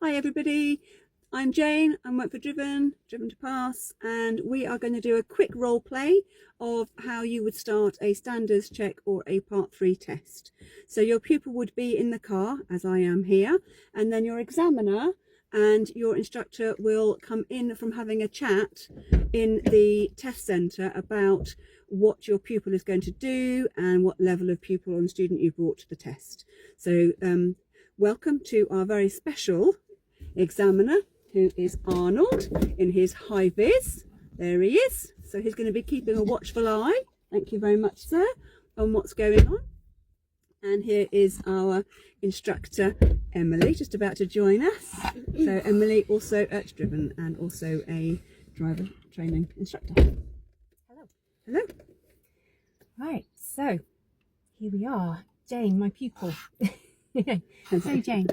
Hi everybody, I'm Jane, I'm Work for Driven to Pass, and we are going to do a quick role play of how you would start a standards check or a part 3 test. So your pupil would be in the car, as I am here, and then your examiner and your instructor will come in from having a chat in the test centre about what your pupil is going to do and what level of pupil and student you brought to the test. So welcome to our very special examiner, who is Arnold in his high vis. There he is. So he's going to be keeping a watchful eye, thank you very much sir, on what's going on. And here is our instructor Emily, just about to join us. So Emily, also at Driven and also a driver training instructor. Hello. Hello. Right, so here we are. Jane, my pupil. So Jane,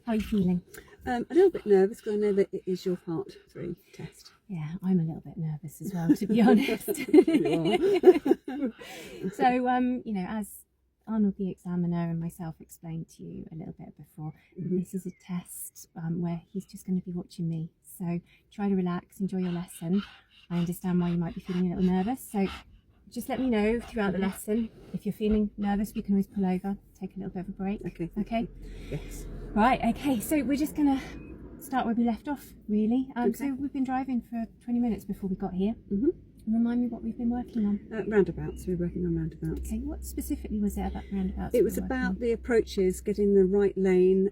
how are you feeling? A little bit nervous because I know that it is your part 3 test. Yeah, I'm a little bit nervous as well, to be honest. So, you know, as Arnold the examiner and myself explained to you a little bit before, this is a test where he's just going to be watching me. So try to relax, enjoy your lesson. I understand why you might be feeling a little nervous. So just let me know throughout the lesson. If you're feeling nervous, we can always pull over, take a little bit of a break. Okay. Okay? Yes. Right, okay, so we're just going to start where we left off, really. So we've been driving for 20 minutes before we got here. Remind me what we've been working on. Roundabouts, we're working on roundabouts. Okay, what specifically was it about roundabouts? It was about the approaches, getting the right lane,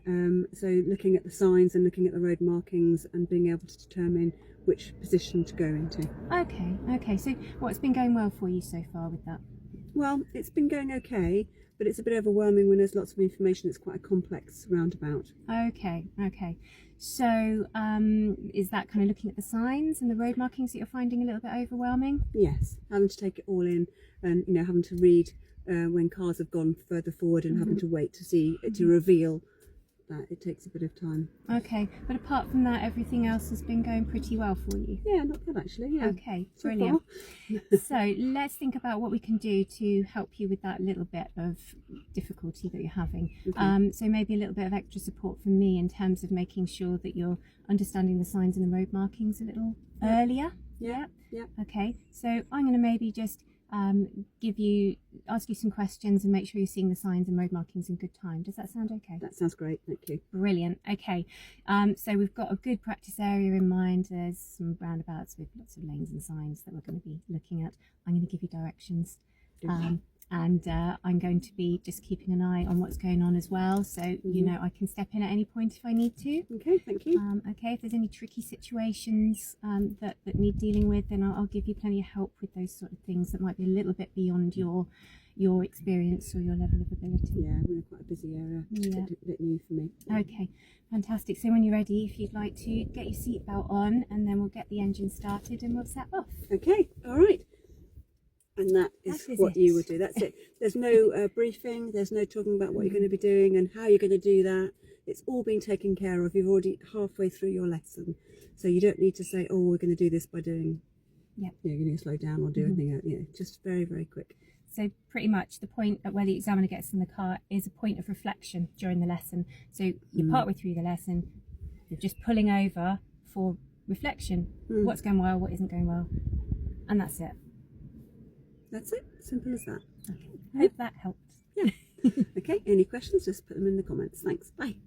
so looking at the signs and looking at the road markings and being able to determine which position to go into. Okay, okay, so what's been going well for you so far with that? Well, it's been going okay, but it's a bit overwhelming when there's lots of information. It's quite a complex roundabout. Okay, okay. So is that kind of looking at the signs and the road markings that you're finding a little bit overwhelming? Yes, having to take it all in and, you know, having to read when cars have gone further forward and having to wait to see, to reveal that. It takes a bit of time. Okay, but apart from that, everything else has been going pretty well for you? Yeah, not bad actually, yeah. Okay, brilliant. So let's think about what we can do to help you with that little bit of difficulty that you're having. So maybe a little bit of extra support from me in terms of making sure that you're understanding the signs and the road markings a little earlier. Yeah. Okay, so I'm going to maybe just ask you some questions and make sure you're seeing the signs and road markings in good time. Does that sound okay? That sounds great, thank you. Brilliant. Okay, so we've got a good practice area in mind. There's some roundabouts with lots of lanes and signs that we're going to be looking at. I'm going to give you directions, and I'm going to be just keeping an eye on what's going on as well, so you know I can step in at any point if I need to. Okay, thank you. Okay, if there's any tricky situations that need dealing with, then I'll give you plenty of help with those sort of things that might be a little bit beyond your experience or your level of ability. Yeah, we're in quite a busy area. Yeah. A bit new for me. Okay, fantastic. So when you're ready, if you'd like to get your seatbelt on, and then we'll get the engine started and we'll set off. Okay, all right. And that is what you would do. That's it. There's no briefing. There's no talking about what you're going to be doing and how you're going to do that. It's all been taken care of. You've already halfway through your lesson, so you don't need to say, "Oh, we're going to do this by doing." Yeah. You're going to slow down or do anything else. Yeah, just very, very quick. So pretty much the point at where the examiner gets in the car is a point of reflection during the lesson. So you're partway through the lesson, you're just pulling over for reflection. What's going well, what isn't going well, and that's it. That's it. Simple as that. Okay. Hope that helped. Yeah. Okay. Any questions? Just put them in the comments. Thanks. Bye.